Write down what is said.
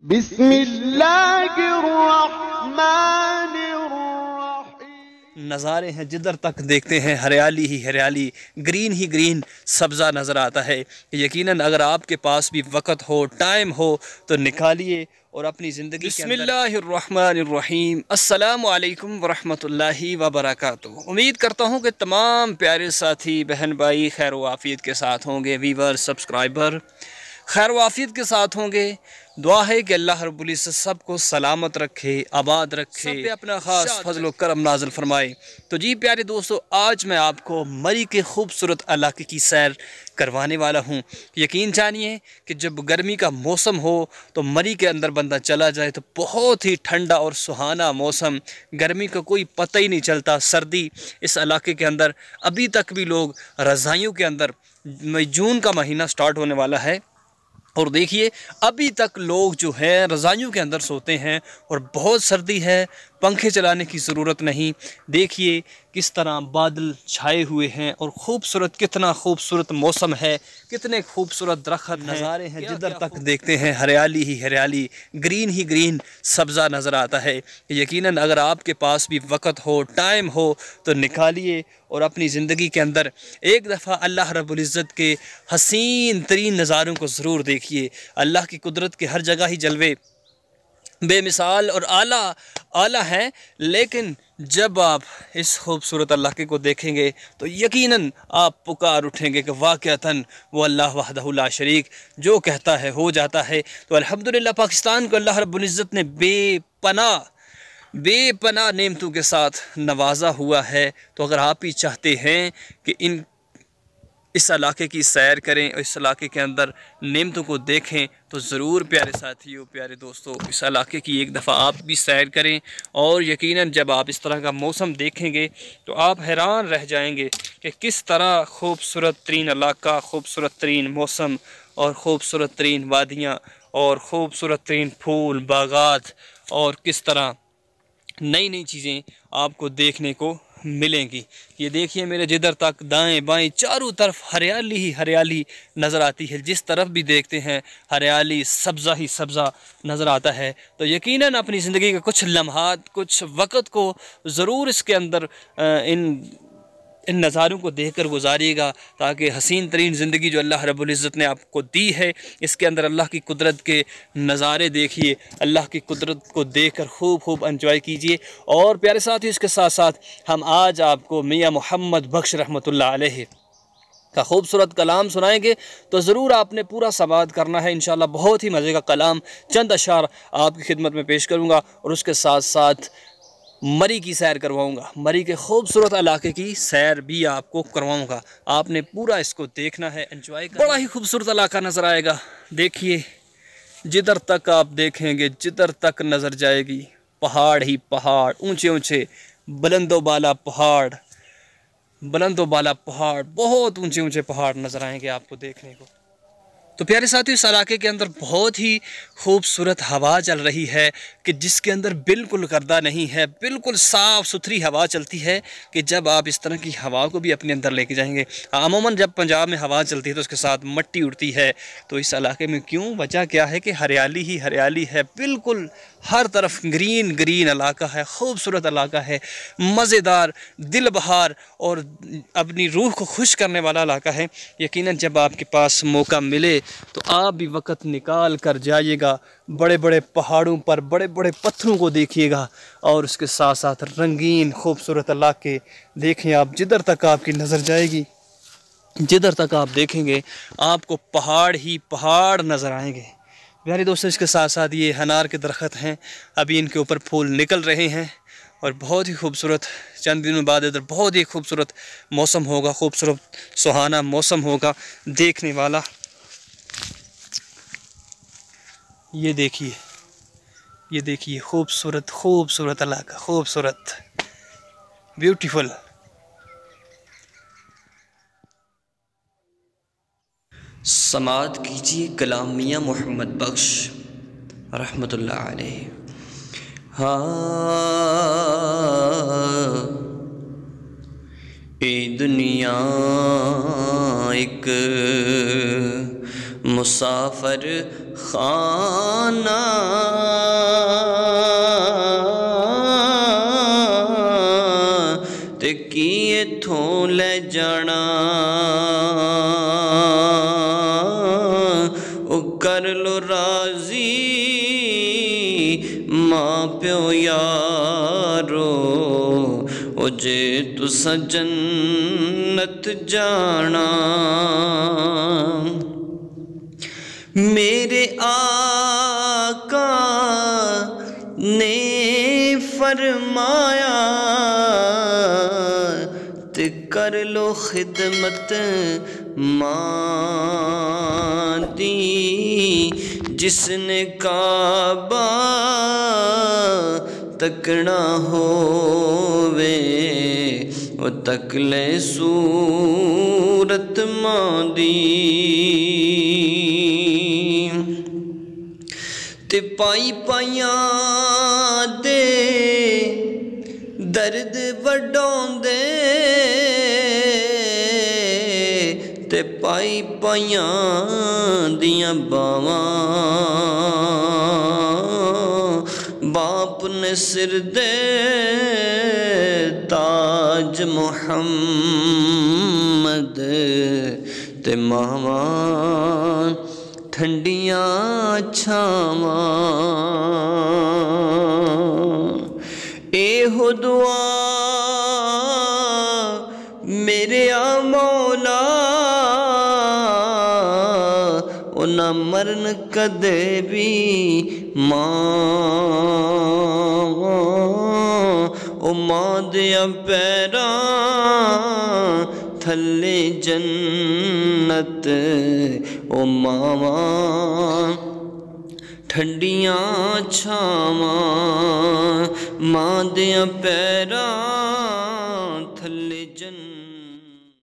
बिस्मिल्लाहिर्रहमानिर्रहीम। नज़ारे हैं जिधर तक देखते हैं हरियाली ही हरियाली, ग्रीन ही ग्रीन सब्ज़ा नज़र आता है। यकीनन अगर आपके पास भी वक़्त हो, टाइम हो तो निकालिए और अपनी ज़िंदगी बिस्मिल्लाहिर्रहमानिर्रहीम। अस्सलामु अलैकुम वरहमतुल्लाहि वबरकातुहू। उम्मीद करता हूँ कि तमाम प्यारे साथी बहन भाई खैर व आफ़ियत के साथ होंगे, वीवर सब्सक्राइबर खैर व आफ़ियत के साथ होंगे। दुआ है कि अल्लाह रब्बुल इज़्ज़त सबको सलामत रखे, आबाद रखे, सब पे अपना ख़ास फज़ल व करम नाज़िल फरमाए। तो जी प्यारे दोस्तों, आज मैं आपको मरी के खूबसूरत इलाके की सैर करवाने वाला हूँ। यकीन जानिए कि जब गर्मी का मौसम हो तो मरी के अंदर बंदा चला जाए तो बहुत ही ठंडा और सुहाना मौसम, गर्मी का कोई पता ही नहीं चलता। सर्दी इस इलाके के अंदर अभी तक भी लोग रज़ाइयों के अंदर, जून का महीना स्टार्ट होने वाला है और देखिए अभी तक लोग जो हैं रज़ाइयों के अंदर सोते हैं और बहुत सर्दी है, पंखे चलाने की ज़रूरत नहीं। देखिए किस तरह बादल छाए हुए हैं और खूबसूरत, कितना खूबसूरत मौसम है, कितने खूबसूरत दरख्त नज़ारे हैं जिधर तक देखते हैं हरियाली ही हरियाली, ग्रीन ही ग्रीन सब्ज़ा नज़र आता है। यकीनन अगर आपके पास भी वक़्त हो, टाइम हो तो निकालिए और अपनी ज़िंदगी के अंदर एक दफ़ा अल्लाह रब्बुल इज़्ज़त के हसीन तरीन नज़ारों को ज़रूर देखिए। अल्लाह की कुदरत के हर जगह ही जलवे बेमिसाल और आला हैं, लेकिन जब आप इस खूबसूरत इलाके को देखेंगे तो यकीनन आप पुकार उठेंगे कि वाक़अतन वो अल्लाह वहदहु ला शरीक जो कहता है हो जाता है। तो अल्हम्दुलिल्लाह पाकिस्तान को अल्लाह रब्बुल इज़्ज़त ने बेपनाह नेमतों के साथ नवाजा हुआ है। तो अगर आप ही चाहते हैं कि इस इलाके की सैर करें और इस इलाके के अंदर नेमतों को देखें तो ज़रूर प्यारे साथियों, प्यारे दोस्तों, इस इलाके की एक दफ़ा आप भी सैर करें। और यकीनन जब आप इस तरह का मौसम देखेंगे तो आप हैरान रह जाएंगे कि किस तरह खूबसूरत तरीन इलाका, खूबसूरत तरीन मौसम और ख़ूबसूरत तरीन वादियाँ और ख़ूबसूरत तरीन फूल बागात और किस तरह नई नई चीज़ें आपको देखने को मिलेंगी। ये देखिए मेरे जिधर तक दाएं बाएं चारों तरफ हरियाली ही हरियाली नज़र आती है। जिस तरफ भी देखते हैं हरियाली, सब्ज़ा ही सब्ज़ा नज़र आता है। तो यकीनन अपनी ज़िंदगी के कुछ लम्हात, कुछ वक़्त को ज़रूर इसके अंदर इन नज़ारों को देखकर गुजारिएगा ताकि हसीन तरीन ज़िंदगी जो अल्लाह रब्बुल इज़्ज़त ने आपको दी है इसके अंदर अल्लाह की कुदरत के नज़ारे देखिए, अल्लाह की कुदरत को देखकर खूब एंजॉय कीजिए। और प्यारे साथियों, इसके साथ साथ हम आज आपको मियाँ मोहम्मद बख्श रहमतुल्लाह अलैहि का खूबसूरत कलाम सुनाएंगे। तो ज़रूर आपने पूरा समाअत करना है। इंशाअल्लाह बहुत ही मज़े का कलाम, चंद अशार आपकी खिदमत में पेश करूँगा और उसके साथ साथ मरी की सैर करवाऊंगा, मरी के खूबसूरत इलाके की सैर भी आपको करवाऊंगा। आपने पूरा इसको देखना है, एंजॉय करना। बड़ा ही खूबसूरत इलाका नज़र आएगा। देखिए जिधर तक आप देखेंगे, जिधर तक नज़र जाएगी पहाड़ ही पहाड़, ऊंचे ऊंचे बुलंदोबाला पहाड़, बहुत ऊंचे ऊंचे पहाड़ नज़र आएंगे आपको देखने को। तो प्यारे साथियों, इस इलाके के अंदर बहुत ही खूबसूरत हवा चल रही है कि जिसके अंदर बिल्कुल गर्दा नहीं है, बिल्कुल साफ़ सुथरी हवा चलती है कि जब आप इस तरह की हवा को भी अपने अंदर लेके जाएंगे। अमूमन जब पंजाब में हवा चलती है तो उसके साथ मट्टी उड़ती है, तो इस इलाके में क्यों, वजह क्या है कि हरियाली ही हरियाली है, बिल्कुल हर तरफ ग्रीन ग्रीन इलाका है, खूबसूरत इलाका है, मज़ेदार, दिल बहार और अपनी रूह को खुश करने वाला इलाका है। यकीनन जब आपके पास मौका मिले तो आप भी वक़्त निकाल कर जाइएगा, बड़े बड़े पहाड़ों पर बड़े बड़े पत्थरों को देखिएगा और उसके साथ साथ रंगीन खूबसूरत इलाके देखें। आप जिधर तक आपकी नज़र जाएगी, जिधर तक आप देखेंगे आपको पहाड़ ही पहाड़ नज़र आएंगे। प्यारे दोस्तों, इसके साथ साथ ये अनार के दरख्त हैं, अभी इनके ऊपर फूल निकल रहे हैं और बहुत ही खूबसूरत, चंद दिनों बाद इधर बहुत ही खूबसूरत मौसम होगा, खूबसूरत सुहाना मौसम होगा देखने वाला। ये देखिए खूबसूरत इलाका, खूबसूरत, ब्यूटीफुल। समाअत कीजिए कलाम मियाँ मोहम्मद बख्श रहमतुल्लाह अलैहि। ए दुनिया एक मुसाफिर खाना मां प्यो यारो ओ जे तुसा जन्नत जाना। मेरे आका ने फरमाया ते कर लो खिदमत मां दी, जिसने काबा तकना होवे ओ तकले सूरत मां दी। ते पाई पाइयां दे दर्द वडोंदे ते पाई पाइयां दियां बावां बाप ने सिर दे ताज मुहम्मद ते मावां ठंडियां छावां। एहो दुआ मेरे आ मौला ओ ना मरन कदे भी मां ओ मां दिया पैरां थल्ले जन्नत ओ मावां ठंडियां छावां मां दिया पैरां थल्ले जन्नत।